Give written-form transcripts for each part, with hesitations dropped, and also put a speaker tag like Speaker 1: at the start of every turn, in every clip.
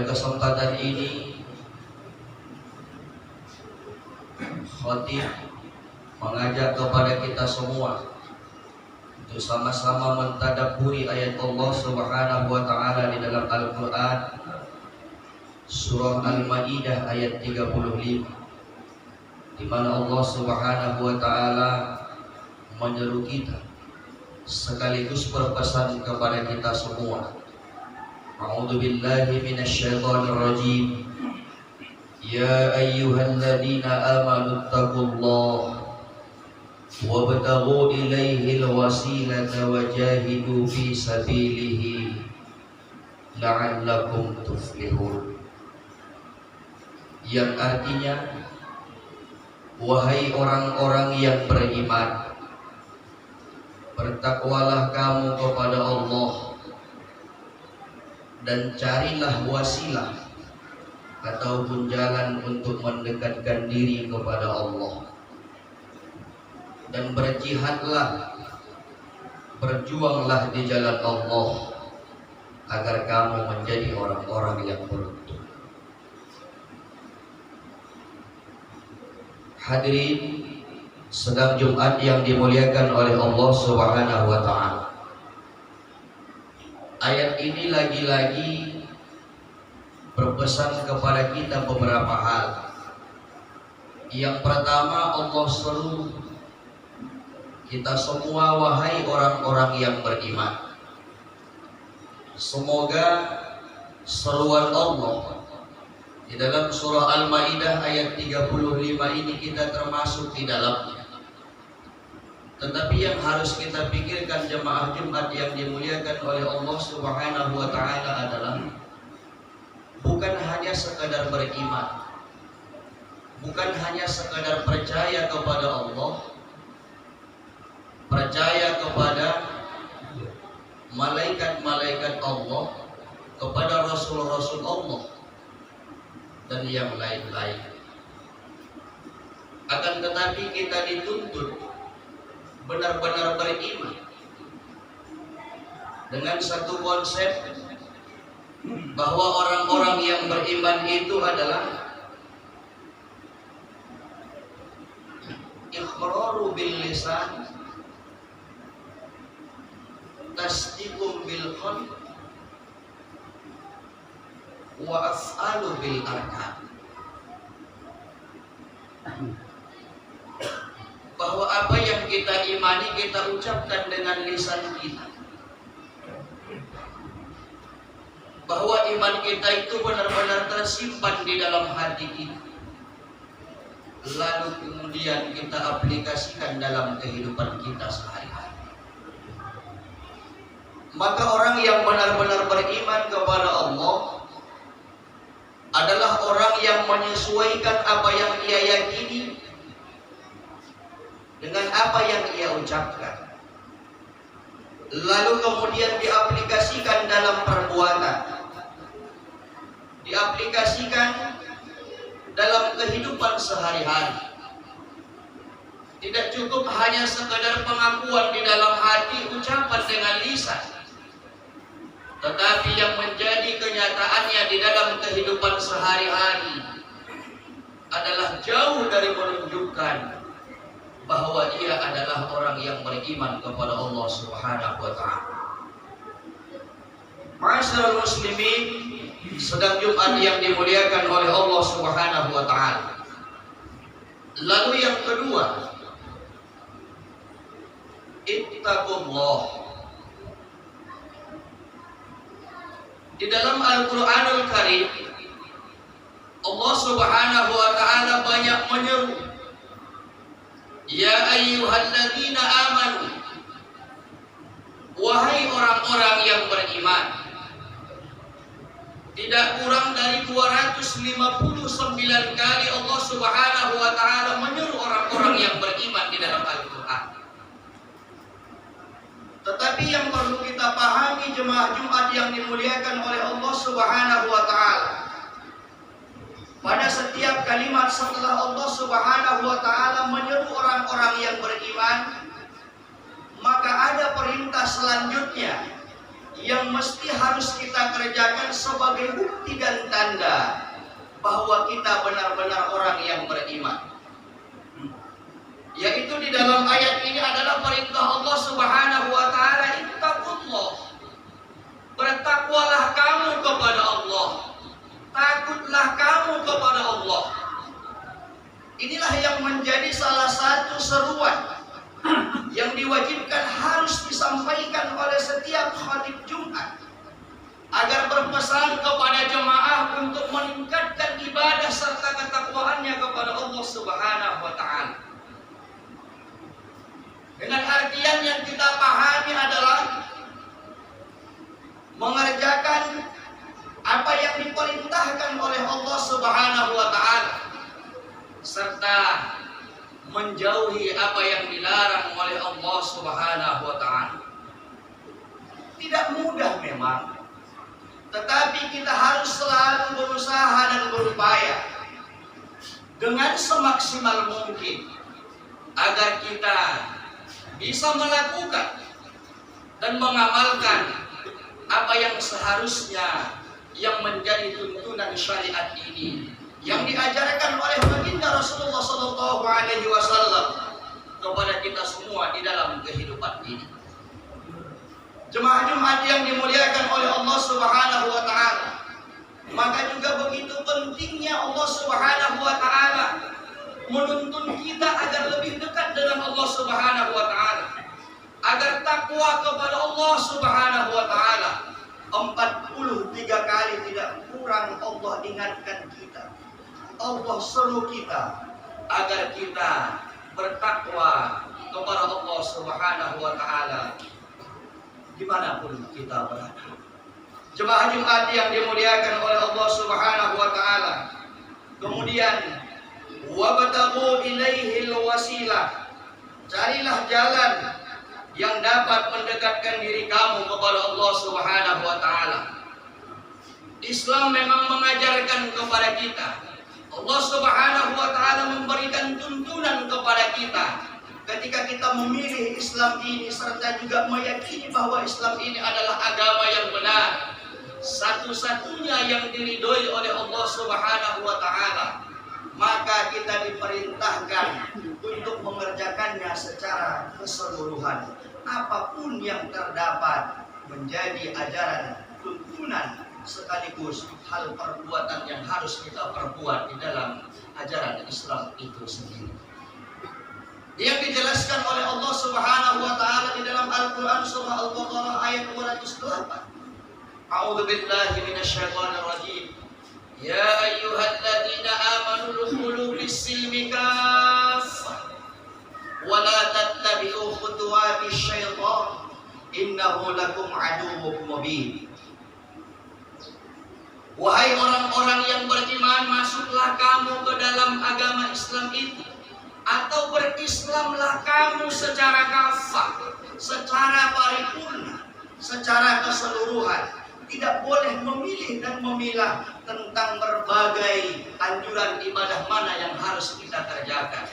Speaker 1: kesempatan ini khatib mengajak kepada kita semua untuk sama-sama mentadabburi ayat Allah Subhanahu wa taala di dalam Al-Qur'an surah Al-Maidah ayat 35, di mana Allah Subhanahu wa taala menyeru kita sekaligus berpesan kepada kita semua. A'udzu billahi minasyaitonir rajim. Ya ayyuhalladzina amanu taqullaha wabtaghu ilaihil wasilata wajahidu fi sabilihi la'allakum tuflihun. Yang artinya, wahai orang-orang yang beriman, bertakwalah kamu kepada Allah dan carilah wasilah ataupun jalan untuk mendekatkan diri kepada Allah, dan berjihadlah, berjuanglah di jalan Allah agar kamu menjadi orang-orang yang beruntung. Hadirin sedang Jumat yang dimuliakan oleh Allah Subhanahu wa taala. Ayat ini lagi-lagi berpesan kepada kita beberapa hal. Yang pertama, Allah seru kita semua, wahai orang-orang yang beriman. Semoga seruan Allah di dalam surah Al-Maidah ayat 35 ini kita termasuk di dalamnya. Tetapi yang harus kita pikirkan jemaah Jumat yang dimuliakan oleh Allah Subhanahu wa taala adalah bukan hanya sekadar beriman, bukan hanya sekadar percaya kepada Allah, percaya kepada malaikat-malaikat Allah, kepada rasul-rasul Allah dan yang lain-lain. Akan tetapi kita dituntut benar-benar beriman dengan satu konsep bahwa orang-orang yang beriman itu adalah iqraru bil lisan, tasdiqum bil qalb, wa af'alu bil arkan. Bahwa apa yang kita imani kita ucapkan dengan lisan kita, bahwa iman kita itu benar-benar tersimpan di dalam hati kita, lalu kemudian kita aplikasikan dalam kehidupan kita sehari-hari. Maka orang yang benar-benar beriman kepada Allah adalah orang yang menyesuaikan apa yang ia yakini dengan apa yang ia ucapkan, lalu kemudian diaplikasikan dalam perbuatan, diaplikasikan dalam kehidupan sehari-hari. Tidak cukup hanya sekadar pengakuan di dalam hati, ucapan dengan lisan, tetapi yang menjadi kenyataannya di dalam kehidupan sehari-hari adalah jauh dari menunjukkan bahwa ia adalah orang yang beriman kepada Allah Subhanahu wa taala. Ma'asyiral muslimin, sedang Jumat yang dimuliakan oleh Allah Subhanahu wa taala. Lalu yang kedua, ittaqullah. Di dalam Al-Qur'anul Karim Allah Subhanahu wa taala banyak menyeru, ya ayyuhalladzina amanu, wahai orang-orang yang beriman. Tidak kurang dari 259 kali Allah Subhanahu wa taala menyeru orang-orang yang beriman di dalam Al-Qur'an. Tetapi yang perlu kita pahami jemaah Jumat yang dimuliakan oleh Allah Subhanahu wa taala, pada setiap kalimat setelah Allah Subhanahu wa taala menyeru orang-orang yang beriman, maka ada perintah selanjutnya yang yang mesti harus kita kerjakan sebagai bukti dan tanda bahwa kita benar-benar orang yang beriman. Yaitu di dalam ayat ini adalah perintah Allah Subhanahu wa taala, ittaqullah. Bertakwalah kamu kepada Allah. Takutlah kamu kepada Allah. Inilah yang menjadi salah satu seruan yang diwajibkan harus disampaikan oleh setiap khatib Jumat agar berpesan kepada jemaah untuk meningkatkan ibadah serta ketakwaannya kepada Allah Subhanahu wa taala. Dengan artian yang kita pahami adalah mengerjakan apa yang diperintahkan oleh Allah Subhanahu wa taala serta menjauhi apa yang dilarang oleh Allah Subhanahu wa taala. Tidak mudah memang, tetapi kita harus selalu berusaha dan berupaya dengan semaksimal mungkin agar kita bisa melakukan dan mengamalkan apa yang seharusnya yang menjadi tuntunan syariat ini yang diajarkan oleh baginda Rasulullah Sallallahu Alaihi Wasallam kepada kita semua di dalam kehidupan ini. Jemaah Jumat yang dimuliakan oleh Allah Subhanahu Wa Taala, maka juga begitu pentingnya Allah Subhanahu Wa Taala menuntun kita agar lebih dekat dengan Allah Subhanahu Wa Taala, agar takwa kepada Allah Subhanahu Wa Taala. 43 kali tidak kurang Allah ingatkan kita, Allah seru kita agar kita bertakwa kepada Allah Subhanahu wa taala dimanapun kita berada. Jemaah Jumat yang dimuliakan oleh Allah Subhanahu wa taala. Kemudian wabtaghu ilaihil wasilah. Carilah jalan yang dapat mendekatkan diri kamu kepada Allah Subhanahu wa taala. Islam memang mengajarkan kepada kita, Allah Subhanahu wa taala memberikan tuntunan kepada kita ketika kita memilih Islam ini serta juga meyakini bahwa Islam ini adalah agama yang benar, satu-satunya yang diridhoi oleh Allah Subhanahu wa taala. Maka kita diperintahkan untuk mengerjakannya secara keseluruhan. Apapun yang terdapat menjadi ajaran, tuntunan, sekaligus hal perbuatan yang harus kita perbuat di dalam ajaran Islam itu sendiri. Yang dijelaskan oleh Allah Subhanahu wa taala di dalam Al-Qur'an surah Al-Baqarah ayat 208. A'udzu billahi minasyaitonir rajim. Ya ayyuhalladzina amanu dukhulu fis-silmi kaffah wa la tattabi'u khutuwatis syaitan innahu lakum aduwwun mubin. Wahai orang-orang yang beriman, masuklah kamu ke dalam agama Islam itu, atau berislamlah kamu secara kafah, secara paripurna, secara keseluruhan. Tidak boleh memilih dan memilah tentang berbagai anjuran ibadah mana yang harus kita kerjakan.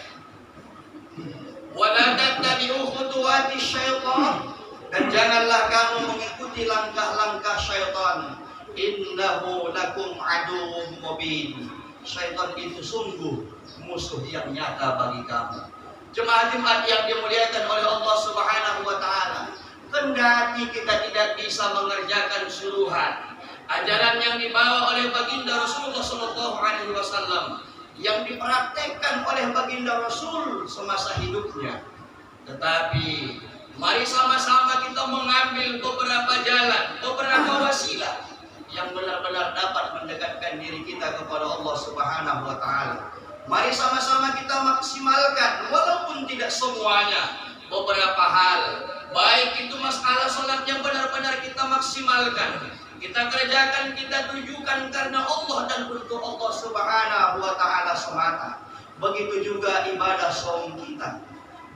Speaker 1: Wala tattabi'u khutuwatis syaitan, dan janganlah kamu mengikuti langkah-langkah syaitan. Innahu lakum aduwwun mubin. Syaitan itu sungguh musuh yang nyata bagi kamu. Jemaah Jumat yang dimuliakan oleh Allah Subhanahu wa taala, kendati kita tidak bisa mengerjakan suruhan ajaran yang dibawa oleh baginda Rasulullah Sallallahu Alaihi Wasallam yang dipraktekkan oleh baginda Rasul semasa hidupnya, tetapi mari sama-sama kita mengambil beberapa jalan, beberapa wasilah yang benar-benar dapat mendekatkan diri kita kepada Allah Subhanahu wa taala. Mari sama-sama kita maksimalkan, walaupun tidak semuanya, beberapa hal. Baik itu masalah salat yang benar-benar kita maksimalkan, kita kerjakan, kita tujukan karena Allah dan untuk Allah Subhanahu wa taala semata. Begitu juga ibadah saum kita,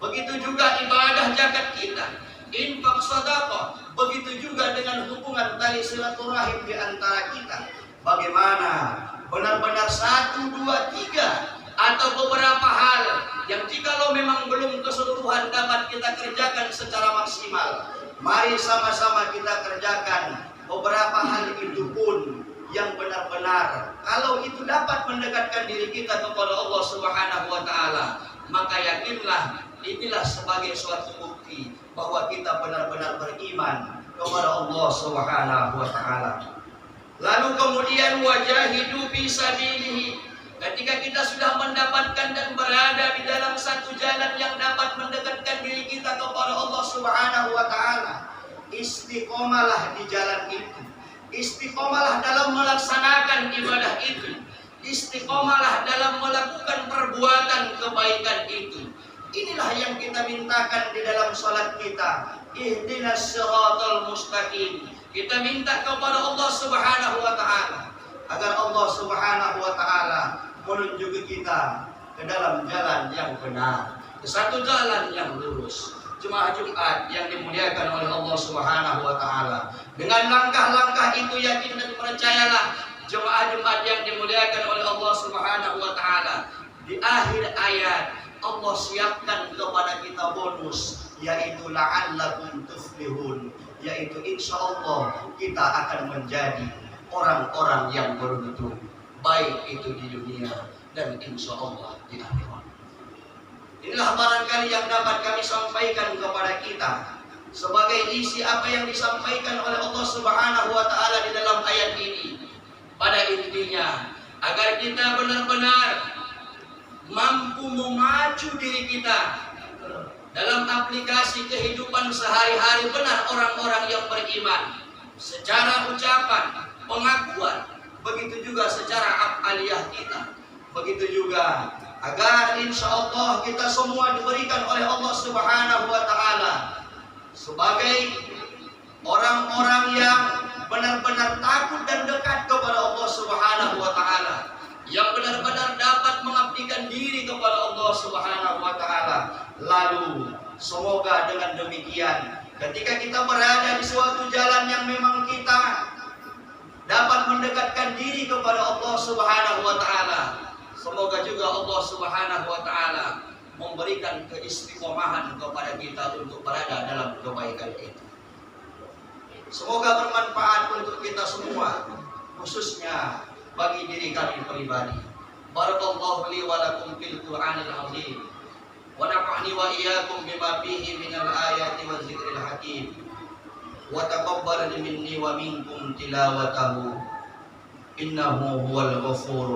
Speaker 1: begitu juga ibadah zakat kita, infak sedekah. Begitu juga dengan hubungan tali silaturahim di antara kita. Bagaimana benar-benar 1, 2, 3 atau beberapa hal yang jikalau memang belum keseluruhan dapat kita kerjakan secara maksimal, mari sama-sama kita kerjakan beberapa hal itu pun yang benar-benar kalau itu dapat mendekatkan diri kita kepada Allah Subhanahu wa taala, maka yakinlah inilah sebagai suatu bukti bahwa kita benar-benar beriman kepada Allah Subhanahu wa taala. Lalu kemudian wajahidu fi sabilihi, ketika kita sudah mendapatkan dan berada di dalam satu jalan yang dapat mendekatkan diri kita kepada Allah Subhanahu wa taala, istiqomalah di jalan itu. Istiqomalah dalam melaksanakan ibadah itu. Istiqomalah dalam melakukan perbuatan kebaikan itu. Inilah yang kita mintakan di dalam salat kita. Ihdinas siratal mustaqim. Kita minta kepada Allah Subhanahu wa taala agar Allah Subhanahu wa taala menunjuk kita ke dalam jalan yang benar, ke satu jalan yang lurus. Jemaah Jumat yang dimuliakan oleh Allah Subhanahu wa taala, dengan langkah-langkah itu yakin dan percayalah jemaah Jumat yang dimuliakan oleh Allah Subhanahu wa taala, di akhir ayat Allah siapkan kepada kita bonus, yaitu la'allakum tuflihun, yaitu insyaallah kita akan menjadi orang-orang yang beruntung, baik itu di dunia dan insyaallah di akhirat. Inilah barangkali yang dapat kami sampaikan kepada kita sebagai isi apa yang disampaikan oleh Allah Subhanahu wa taala di dalam ayat ini. Pada intinya, agar kita benar-benar mampu memacu diri kita dalam aplikasi kehidupan sehari-hari benar orang-orang yang beriman, secara ucapan, pengakuan, begitu juga secara afaliyah kita. Begitu juga agar insya Allah kita semua diberikan oleh Allah Subhanahu wa taala sebagai orang-orang yang benar-benar takut dan dekat kepada Allah Subhanahu wa taala, yang benar-benar dapat mengabdikan diri kepada Allah Subhanahu wa taala. Lalu semoga dengan demikian ketika kita berada di suatu jalan yang memang kita dapat mendekatkan diri kepada Allah Subhanahu wa taala, semoga juga Allah Subhanahu wa taala memberikan keistiqomahan kepada kita untuk berada dalam kebaikan itu. Semoga bermanfaat untuk kita semua, khususnya bagi diri kami pribadi. Barakallahu li wa lakum fil Qur'anil azim wa nafa'ni wa iyyakum bima fihi minal ayati wa dzikril hakim wa taqabbal minni wa minkum tilawatahu innahu huwal ghafur